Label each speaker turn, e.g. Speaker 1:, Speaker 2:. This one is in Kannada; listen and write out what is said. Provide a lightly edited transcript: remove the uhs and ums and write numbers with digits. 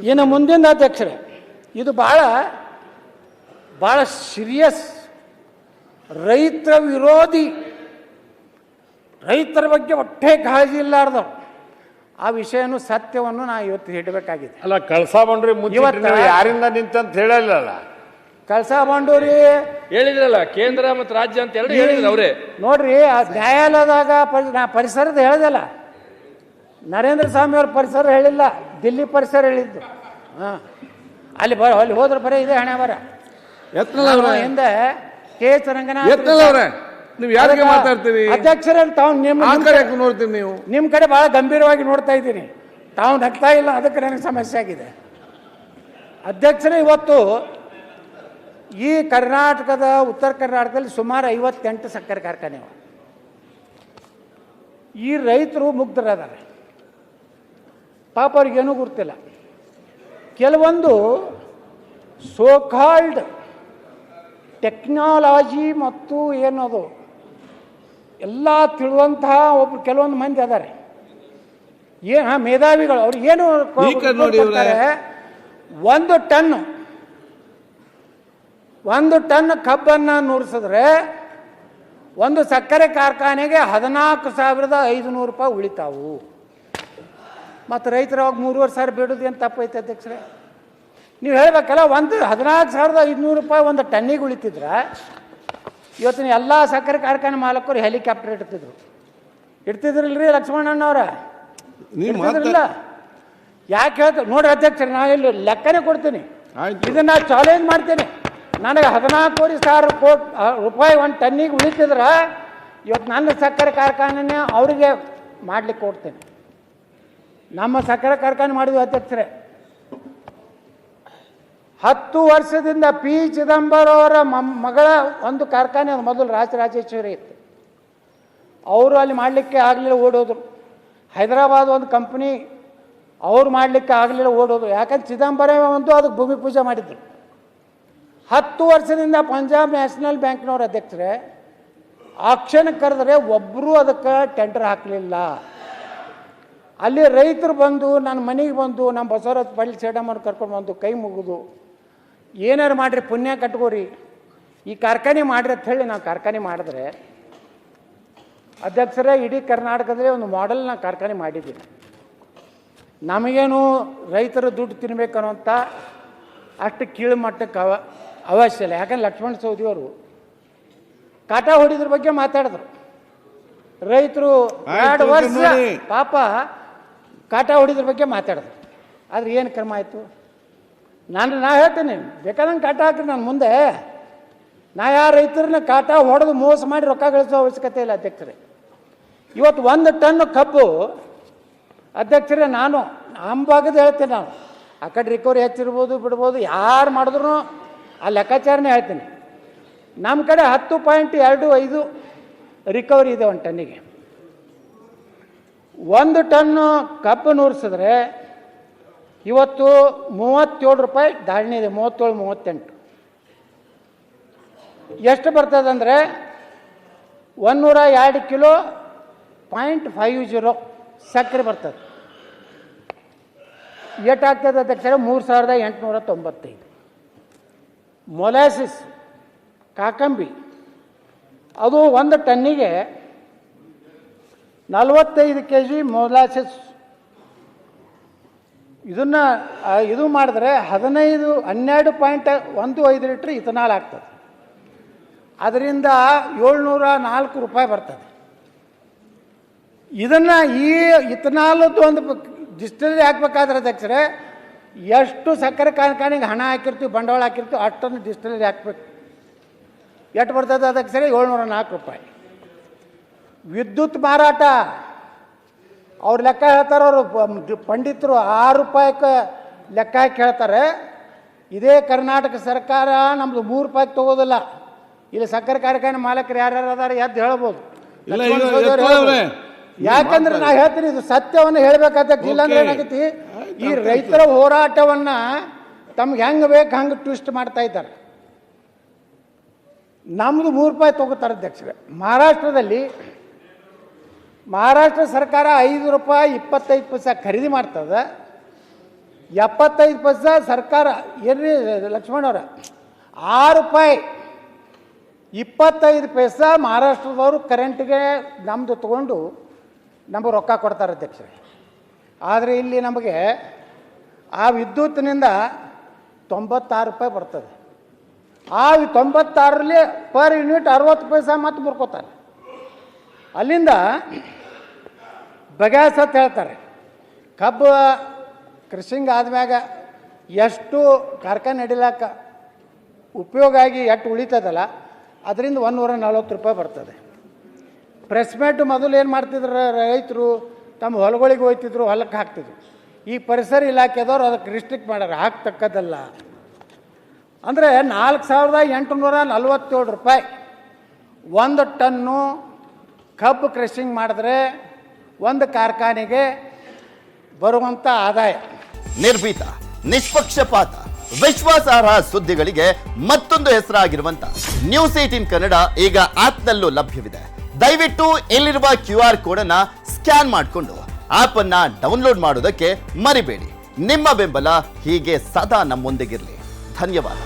Speaker 1: ಇನ್ನು ಮುಂದಿನ ಅಧ್ಯಕ್ಷರೇ, ಇದು ಭಾಳ ಭಾಳ ಸೀರಿಯಸ್, ರೈತ ವಿರೋಧಿ, ರೈತರ ಬಗ್ಗೆ ಹೊಟ್ಟೆ ಕಾಳಜಿ ಇಲ್ಲಾರ್ದವ್ ಆ ವಿಷಯನೂ ಸತ್ಯವನ್ನು ನಾ ಇವತ್ತು ಹೇಳಬೇಕಾಗಿದೆ.
Speaker 2: ಅಲ್ಲ, ಕಳಸಾ ಬಂಡ್ರಿ ಇವತ್ತು ಯಾರಿಂದ ನಿಂತಂತ ಹೇಳಲ್ಲ.
Speaker 1: ಕಳಸಾ ಬಂಡೂರಿ
Speaker 3: ಹೇಳಿದ್ರಲ್ಲ, ಕೇಂದ್ರ ಮತ್ತು ರಾಜ್ಯ ಅಂತ ಎರಡು ಹೇಳಿದ್ರು ಅವರೇ.
Speaker 1: ನೋಡ್ರಿ, ನ್ಯಾಯಾಲಯದಾಗ ನಾ ಪರಿಸರದ ಹೇಳ್ದಲ್ಲ, ನರೇಂದ್ರ ಸ್ವಾಮಿ ಅವ್ರ ಪರಿಸರ ಹೇಳಿಲ್ಲ, ದಿಲ್ಲಿ ಪರಿಸರ ಹೇಳಿದ್ದು. ಅಲ್ಲಿ ಹೋದ್ರೆ ಬರೀ ಇದೆ ಹಣೆ ಬರ. ಹಿಂದೆ ಕೆ ಎಚ್ ರಂಗನಾಥ್
Speaker 2: ನೀವು ಯಾರಿಗೆ ಮಾತಾಡ್ತೀರಿ
Speaker 1: ಅಧ್ಯಕ್ಷರೇ, ತಾವು
Speaker 2: ನೋಡ್ತೀವಿ, ನೀವು
Speaker 1: ನಿಮ್ಮ ಕಡೆ ಬಹಳ ಗಂಭೀರವಾಗಿ ನೋಡ್ತಾ ಇದ್ದೀನಿ, ತಾವು ನಗ್ತಾ ಇಲ್ಲ, ಅದಕ್ಕೆ ನನಗೆ ಸಮಸ್ಯೆ ಆಗಿದೆ. ಅಧ್ಯಕ್ಷರೇ, ಇವತ್ತು ಈ ಕರ್ನಾಟಕದ ಉತ್ತರ ಕರ್ನಾಟಕದಲ್ಲಿ ಸುಮಾರು 58 ಸಕ್ಕರೆ ಕಾರ್ಖಾನೆ. ಈ ರೈತರು ಮುಗ್ಧರಾದರೆ ಪಾಪ ಅವ್ರಿಗೇನೂ ಗೊತ್ತಿಲ್ಲ. ಕೆಲವೊಂದು ಸೋಕಾಲ್ಡ್ ಟೆಕ್ನಾಲಜಿ ಮತ್ತು ಏನದು ಎಲ್ಲ ತಿಳುವಂತಹ ಕೆಲವೊಂದು ಮಂದಿ ಅದಾರೆ, ಮೇಧಾವಿಗಳು. ಅವ್ರಿಗೆ ಏನು ಒಂದು ಟನ್ ಕಬ್ಬನ್ನು ನುರಿಸಿದ್ರೆ ಒಂದು ಸಕ್ಕರೆ ಕಾರ್ಖಾನೆಗೆ 14,500 ರೂಪಾಯಿ ಉಳಿತಾವು. ಮತ್ತು ರೈತರು ಅವಾಗ 3,500 ಬೇಡೋದು ಏನು ತಪ್ಪೈತೆ ಅಧ್ಯಕ್ಷರೇ? ನೀವು ಹೇಳಬೇಕಲ್ಲ, 14,500 ರೂಪಾಯಿ ಒಂದು ಟನ್ನಿಗೆ ಉಳಿತಿದ್ರೆ ಇವತ್ತಿನ ಎಲ್ಲ ಸಕ್ಕರೆ ಕಾರ್ಖಾನೆ ಮಾಲಕರು ಹೆಲಿಕಾಪ್ಟರ್ ಇಡ್ತಿದ್ರಲ್ರಿ ಲಕ್ಷ್ಮಣಣ್ಣವ್ರ? ಇಡ್ತಿದ್ರಲ್ಲ? ಯಾಕೆ ಹೇಳ್ತಾರೆ ನೋಡಿ ಅಧ್ಯಕ್ಷರೇ, ನಾನು ಇಲ್ಲಿ ಲೆಕ್ಕನೇ ಕೊಡ್ತೀನಿ, ಇದನ್ನು ಚಾಲೆಂಜ್ ಮಾಡ್ತೀನಿ. ನನಗೆ 14,500 ರೂಪಾಯಿ ಒಂದು ಟನ್ನಿಗೆ ಉಳಿತಿದ್ರೆ ಇವತ್ತು ನನ್ನ ಸಕ್ಕರೆ ಕಾರ್ಖಾನೆ ಅವರಿಗೆ ಮಾಡ್ಲಿಕ್ಕೆ ಕೊಡ್ತೇನೆ. ನಮ್ಮ ಸಕ್ಕರೆ ಕಾರ್ಖಾನೆ ಮಾಡಿದ್ವಿ ಅಧ್ಯಕ್ಷರೇ. 10 ವರ್ಷದಿಂದ ಪಿ ಚಿದಂಬರಂ ಅವರ ಮಗಳ ಒಂದು ಕಾರ್ಖಾನೆ ಮೊದಲು ರಾಜರಾಜೇಶ್ವರಿ ಇತ್ತು, ಅವರು ಅಲ್ಲಿ ಮಾಡಲಿಕ್ಕೆ ಆಗಲಿಲ್ಲ, ಓಡೋದ್ರು. ಹೈದರಾಬಾದ್ ಒಂದು ಕಂಪ್ನಿ ಅವ್ರು ಮಾಡಲಿಕ್ಕೆ ಆಗಲಿಲ್ಲ, ಓಡೋದ್ರು. ಯಾಕಂದ್ರೆ ಚಿದಂಬರಂ ಒಂದು ಅದಕ್ಕೆ ಭೂಮಿ ಪೂಜೆ ಮಾಡಿದ್ರು. 10 ವರ್ಷದಿಂದ ಪಂಜಾಬ್ ನ್ಯಾಷನಲ್ ಬ್ಯಾಂಕ್ನವ್ರ ಅಧ್ಯಕ್ಷರೇ ಆಕ್ಷನ್ ಕರೆದ್ರೆ ಒಬ್ಬರು ಅದಕ್ಕೆ ಟೆಂಡರ್ ಹಾಕಲಿಲ್ಲ. ಅಲ್ಲಿ ರೈತರು ಬಂದು ನನ್ನ ಮನೆಗೆ ಬಂದು ನಮ್ಮ ಬಸವರಾಜ ಪಾಟೀಲ್ ಸೇಡಮ್ಮನ ಕರ್ಕೊಂಡು ಬಂದು ಕೈ ಮುಗಿದು, ಏನಾರು ಮಾಡಿರಿ, ಪುಣ್ಯ ಕಟ್ಕೋರಿ, ಈ ಕಾರ್ಖಾನೆ ಮಾಡಿರಿ ಅಂತ ಹೇಳಿ ನಾವು ಕಾರ್ಖಾನೆ ಮಾಡಿದ್ರೆ ಅಧ್ಯಕ್ಷರೇ ಇಡೀ ಕರ್ನಾಟಕದಲ್ಲಿ ಒಂದು ಮಾಡೆಲ್ನ ಕಾರ್ಖಾನೆ ಮಾಡಿದ್ದೀನಿ. ನಮಗೇನು ರೈತರು ದುಡ್ಡು ತಿನ್ಬೇಕನ್ನೋಂಥ ಅಷ್ಟು ಕೀಳು ಮಟ್ಟಕ್ಕೆ ಅವಶ್ಯ ಇಲ್ಲ. ಯಾಕಂದ್ರೆ ಲಕ್ಷ್ಮಣ ಸವದಿಯವರು ಕಾಟಾ ಹೊಡಿದ್ರ ಬಗ್ಗೆ ಮಾತಾಡಿದ್ರು. ರೈತರು 2 ವರ್ಷ ಪಾಪ ಕಾಟಾ ಹೊಡಿದ್ರ ಬಗ್ಗೆ ಮಾತಾಡಿದ್ರು. ಆದರೆ ಏನು ಕ್ರಮ ಆಯಿತು? ನಾ ಹೇಳ್ತೇನೆ, ಬೇಕಾದಂಗೆ ಕಾಟ ಹಾಕ್ರಿ ನಾನು ಮುಂದೆ. ನಾ ಯಾರು ರೈತರನ್ನ ಕಾಟ ಹೊಡೆದು ಮೋಸ ಮಾಡಿ ರೊಕ್ಕ ಗಳಿಸೋ ಅವಶ್ಯಕತೆ ಇಲ್ಲ ಅಧ್ಯಕ್ಷರೇ. ಇವತ್ತು 1 ಟನ್ ಕಬ್ಬು ಅಧ್ಯಕ್ಷರೇ, ನಾನು ನಮ್ಮ ಭಾಗದ ಹೇಳ್ತೇನೆ, ನಾನು ಆ ಕಡೆ ರಿಕವರಿ ಹೆಚ್ಚಿರ್ಬೋದು ಬಿಡ್ಬೋದು, ಯಾರು ಮಾಡಿದ್ರು ಆ ಲೆಕ್ಕಾಚಾರನೇ ಹೇಳ್ತೀನಿ. ನಮ್ಮ ಕಡೆ 10.25 ರಿಕವರಿ ಇದೆ 1 ಟನ್ನಿಗೆ. 1 ಟನ್ನು ಕಬ್ಬು ನೂರಿಸಿದ್ರೆ ಇವತ್ತು 37 ರೂಪಾಯಿ ಧಾರಣೆ ಇದೆ, 37-38. ಎಷ್ಟು ಬರ್ತದಂದರೆ 102 ಕಿಲೋ 0.50 ಸಕ್ಕರೆ ಬರ್ತದೆ. ಏಟಾಗ್ತದೆ ಅಧ್ಯಕ್ಷರೇ? 3,895. ಮೊಲಾಸಿಸ್ ಕಾಕಂಬಿ ಅದು 1 ಟನ್ನಿಗೆ 45 kg ಮೊಲಾಸಿಸ್. ಇದನ್ನು ಇದು ಮಾಡಿದ್ರೆ 12.15 ಲೀಟ್ರ್ ಇಥನಾಲ್ ಆಗ್ತದೆ. ಅದರಿಂದ 704 ರೂಪಾಯಿ ಬರ್ತದೆ. ಇದನ್ನು ಈ ಇಥನಾಲದ್ದು ಒಂದು ಡಿಸ್ಟಿಲರಿ ಹಾಕ್ಬೇಕಾದ್ರೆ ಅಧ್ಯಕ್ಷರೇ ಎಷ್ಟು ಸಕ್ಕರೆ ಕಾರ್ಖಾನೆಗೆ ಹಣ ಹಾಕಿರ್ತೀವಿ, ಬಂಡವಾಳ ಹಾಕಿರ್ತೀವಿ, ಅಷ್ಟೊಂದು ಡಿಸ್ಟಿಲರಿ ಹಾಕ್ಬೇಕು. ಎಷ್ಟು ಬರ್ತದೆ ಅಧ್ಯಕ್ಷರೇ? 704 ರೂಪಾಯಿ. ವಿದ್ಯುತ್ ಮಾರಾಟ ಅವ್ರು ಲೆಕ್ಕ ಹೇಳ್ತಾರೆ, ಅವರು ಪಂಡಿತರು 6 ರೂಪಾಯಿಗೆ ಲೆಕ್ಕ ಹಾಕಿ ಹೇಳ್ತಾರೆ. ಇದೇ ಕರ್ನಾಟಕ ಸರ್ಕಾರ ನಮ್ಮದು 3 ರೂಪಾಯಿಗೆ ತಗೋದಿಲ್ಲ. ಇಲ್ಲಿ ಸಕ್ಕರೆ ಕಾರ್ಖಾನೆ ಮಾಲಕರು ಯಾರ್ಯಾರು ಅದಾರೆ ಎದ್ದು ಹೇಳ್ಬೋದು. ಯಾಕಂದ್ರೆ ನಾ ಹೇಳ್ತೀನಿ, ಇದು ಸತ್ಯವನ್ನು ಹೇಳ್ಬೇಕಾಗ್ತದೆ. ಇಲ್ಲಾಂದ್ರೆ ಏನಾಗೈತಿ, ಈ ರೈತರ ಹೋರಾಟವನ್ನು ತಮ್ಗೆ ಹೆಂಗೆ ಬೇಕು ಹಂಗೆ ಟ್ವಿಸ್ಟ್ ಮಾಡ್ತಾ ಇದ್ದಾರೆ. ನಮ್ಮದು 3 ರೂಪಾಯಿ ತಗೋತಾರೆ ಅಧ್ಯಕ್ಷರೇ. ಮಹಾರಾಷ್ಟ್ರ ಸರ್ಕಾರ 5 ರೂಪಾಯಿ 25 ಪೈಸೆ ಖರೀದಿ ಮಾಡ್ತದೆ. 75 ಪೈಸಾ ಸರ್ಕಾರ ಏನ್ರಿ ಲಕ್ಷ್ಮಣವ್ರ 6 ರೂಪಾಯಿ 25 ಪೈಸಾ ಮಹಾರಾಷ್ಟ್ರದವರು ಕರೆಂಟ್ಗೆ ನಮ್ಮದು ತೊಗೊಂಡು ನಮಗೆ ರೊಕ್ಕ ಕೊಡ್ತಾರೆ ಅಧ್ಯಕ್ಷರೇ. ಆದರೆ ಇಲ್ಲಿ ನಮಗೆ ಆ ವಿದ್ಯುತ್ತಿನಿಂದ 96 ರೂಪಾಯಿ ಬರ್ತದೆ. ಆ 96ರಲ್ಲಿ ಪರ್ ಯೂನಿಟ್ 60 ಪೈಸಾ ಮತ್ತು ಬರ್ಕೋತಾರೆ. ಅಲ್ಲಿಂದ ಬಗ್ಯಾಸ್ ಅಂತ ಹೇಳ್ತಾರೆ. ಕಬ್ಬು ಕೃಷಿಂಗ್ ಆದ್ಮ್ಯಾಗ ಎಷ್ಟು ಕಾರ್ಖಾನೆ ನಡಿಲಾಕ ಉಪಯೋಗ ಆಗಿ ಎಷ್ಟು ಉಳಿತದಲ್ಲ ಅದರಿಂದ 140 ರೂಪಾಯಿ ಬರ್ತದೆ. ಪ್ರೆಸ್ಮೇಟ್ ಮೊದಲು ಏನು ಮಾಡ್ತಿದ್ರು ರೈತರು ತಮ್ಮ ಹೊಲಗಳಿಗೆ ಹೋಯ್ತಿದ್ರು, ಹೊಲಕ್ಕೆ ಹಾಕ್ತಿದ್ರು. ಈ ಪರಿಸರ ಇಲಾಖೆದವ್ರು ಅದಕ್ಕೆ ರಿಸ್ಟ್ರಿಕ್ಟ್ ಮಾಡ್ಯಾರ, ಹಾಕ್ತಕ್ಕದಲ್ಲ. ಅಂದರೆ 4847 ರೂಪಾಯಿ 1 ಟನ್ನು ಕಬ್ಬು ಕ್ರಷಿಂಗ್ ಮಾಡಿದ್ರೆ ಒಂದು ಕಾರ್ಖಾನೆಗೆ ಬರುವಂಥ ಆದಾಯ.
Speaker 4: ನಿರ್ಭೀತ, ನಿಷ್ಪಕ್ಷಪಾತ, ವಿಶ್ವಾಸಾರ್ಹ ಸುದ್ದಿಗಳಿಗೆ ಮತ್ತೊಂದು ಹೆಸರಾಗಿರುವಂತ ನ್ಯೂಸ್ 18 ಕನ್ನಡ ಈಗ ಆಪ್ನಲ್ಲೂ ಲಭ್ಯವಿದೆ. ದಯವಿಟ್ಟು ಇಲ್ಲಿರುವ QR ಕೋಡ್ ಅನ್ನ ಸ್ಕ್ಯಾನ್ ಮಾಡಿಕೊಂಡು ಆಪ್ ಅನ್ನ ಡೌನ್ಲೋಡ್ ಮಾಡೋದಕ್ಕೆ ಮರಿಬೇಡಿ. ನಿಮ್ಮ ಬೆಂಬಲ ಹೀಗೆ ಸದಾ ನಮ್ಮೊಂದಿಗಿರಲಿ. ಧನ್ಯವಾದ.